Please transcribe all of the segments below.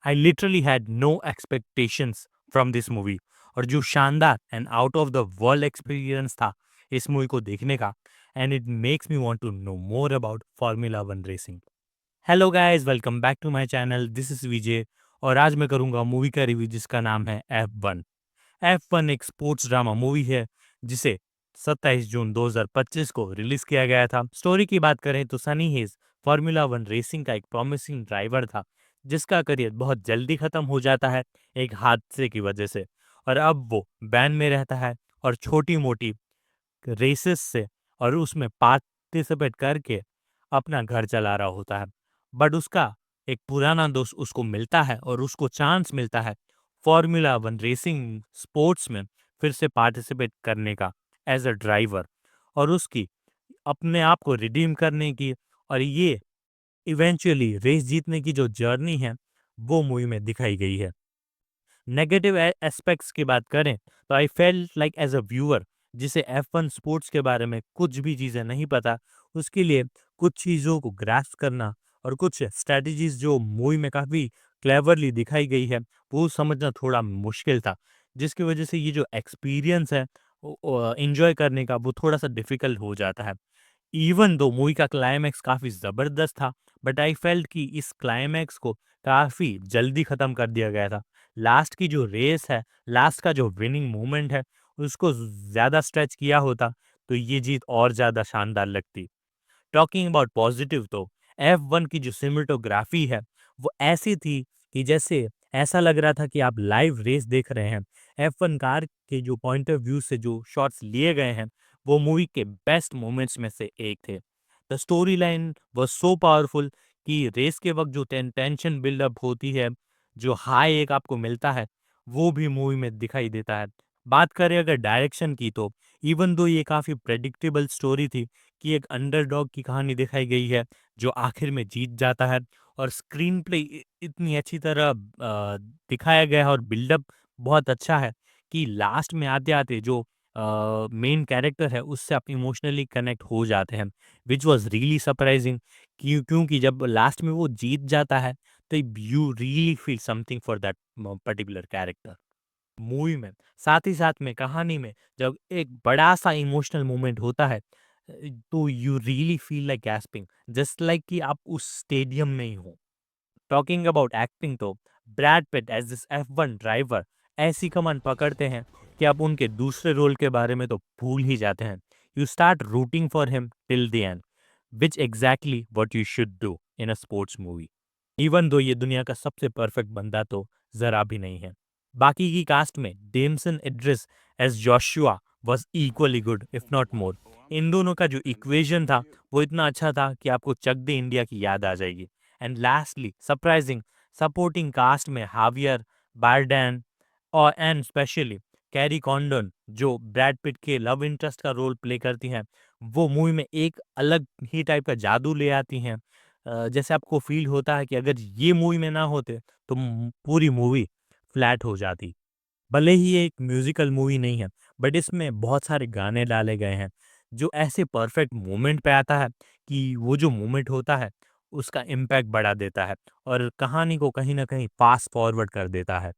I literally had no expectations from this movie. और जो शानदार and out of the world experience था इस मूवी को देखने का, and it makes me want to know more about formula one racing. Hello guys, welcome back to my channel, this is Vijay. और आज मैं करूंगा मूवी का रिव्यू जिसका नाम है F1। F1 एक स्पोर्ट्स ड्रामा मूवी है जिसे 27 जून 2025 को रिलीज किया गया था। स्टोरी की बात करें तो Sunny hedge formula one racing का एक प्रॉमिसिंग ड्राइवर था जिसका करियर बहुत जल्दी खत्म हो जाता है एक हादसे की वजह से। और अब वो बैन में रहता है और छोटी मोटी रेसेस से और उसमें पार्टिसिपेट करके अपना घर चला रहा होता है। बट उसका एक पुराना दोस्त उसको मिलता है और उसको चांस मिलता है फॉर्मूला वन रेसिंग स्पोर्ट्स में फिर से पार्टिसिपेट करने का एज अ ड्राइवर, और उसकी अपने आप को रिडीम करने की, और ये इवेंचुअली रेस जीतने की जो जर्नी है वो मूवी में दिखाई गई है। नेगेटिव एस्पेक्ट्स की बात करें तो I felt like as a viewer जिसे F1 स्पोर्ट्स के बारे में कुछ भी चीज़ें नहीं पता, उसके लिए कुछ चीज़ों को ग्रास्प करना और कुछ स्ट्रेटजीज जो मूवी में काफ़ी क्लेवरली दिखाई गई है वो समझना थोड़ा मुश्किल था, जिसकी वजह से ये जो एक्सपीरियंस है इंजॉय करने का वो थोड़ा सा डिफिकल्ट हो जाता है। इवन दो मूवी का क्लाइमैक्स काफ़ी ज़बरदस्त था, बट आई फेल्ट कि इस क्लाइमैक्स को काफ़ी जल्दी ख़त्म कर दिया गया था। लास्ट की जो रेस है, लास्ट का जो विनिंग मोमेंट है, उसको ज़्यादा स्ट्रेच किया होता तो ये जीत और ज़्यादा शानदार लगती। टॉकिंग अबाउट पॉजिटिव तो F1 की जो सिनेमेटोग्राफी है वो ऐसी थी कि जैसे ऐसा लग रहा था कि आप लाइव रेस देख रहे हैं। F1 कार के जो पॉइंट ऑफ व्यू से जो शॉट्स लिए गए हैं वो मूवी के बेस्ट मोमेंट्स में से एक थे। The story line was so powerful कि रेस के वक्त जो टेंशन बिल्डअप होती है, जो हाई एक आपको मिलता है, वो भी मूवी में दिखाई देता है। बात करें अगर डायरेक्शन की तो इवन दो ये काफ़ी प्रेडिक्टेबल स्टोरी थी कि एक अंडरडॉग की कहानी दिखाई गई है जो आखिर में जीत जाता है, और स्क्रीन प्ले इतनी अच्छी तरह दिखाया गया है और बिल्डअप बहुत अच्छा है कि लास्ट में आते आते जो मेन कैरेक्टर है उससे आप इमोशनली कनेक्ट हो जाते हैं, विच वॉज रियली सरप्राइजिंग। क्योंकि जब लास्ट में वो जीत जाता है तो you really feel something for that particular character. Movie में साथ ही साथ में कहानी में जब एक बड़ा सा इमोशनल मोमेंट होता है तो you really feel like gasping, just like कि आप उस स्टेडियम में ही हो। टॉकिंग अबाउट एक्टिंग तो Brad Pitt as this F1 driver ऐसी कमान पकड़ते हैं कि आप उनके दूसरे रोल के बारे में तो भूल ही जाते हैं। You start rooting for him till the end, which exactly what you should do in a sports movie. Even though ये दुनिया का सबसे परफेक्ट बंदा तो जरा भी नहीं है। बाकी की कास्ट में Damson Idris as Joshua was equally good if not more. इन दोनों का जो इक्वेशन था वो इतना अच्छा था कि आपको चक दे इंडिया की याद आ जाएगी। And lastly surprising supporting cast में हावियर बारडैन और एंड स्पेशली कैरी कॉन्डन जो ब्रैड पिट के लव इंटरेस्ट का रोल प्ले करती हैं, वो मूवी में एक अलग ही टाइप का जादू ले आती हैं। जैसे आपको फील होता है कि अगर ये मूवी में ना होते तो पूरी मूवी फ्लैट हो जाती। भले ही ये एक म्यूजिकल मूवी नहीं है, बट इसमें बहुत सारे गाने डाले गए हैं जो ऐसे परफेक्ट मोमेंट पे आता है कि वो जो मोमेंट होता है उसका इम्पैक्ट बढ़ा देता है और कहानी को कहीं ना कहीं फास्ट फॉरवर्ड कर देता है।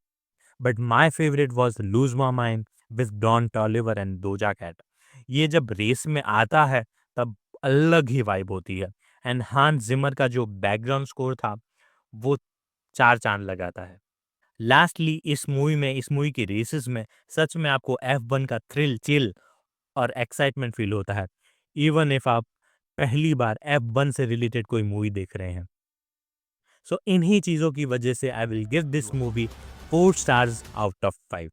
But my favourite was lose my mind with Don Toliver and Doja Cat. ये जब रेस में आता है तब अलग ही वाइब होती है, एंड हांस जिमर का जो बैकग्राउंड स्कोर था वो चार चांद लगाता है। लास्टली इस मूवी की रेसेस में सच में आपको F1 का थ्रिल चिल और एक्साइटमेंट फील होता है, इवन इफ आप पहली बार F1 से रिलेटेड कोई मूवी देख रहे हैं। सो इन्हीं चीज़ों की वजह से I will give this movie 4 stars out of 5।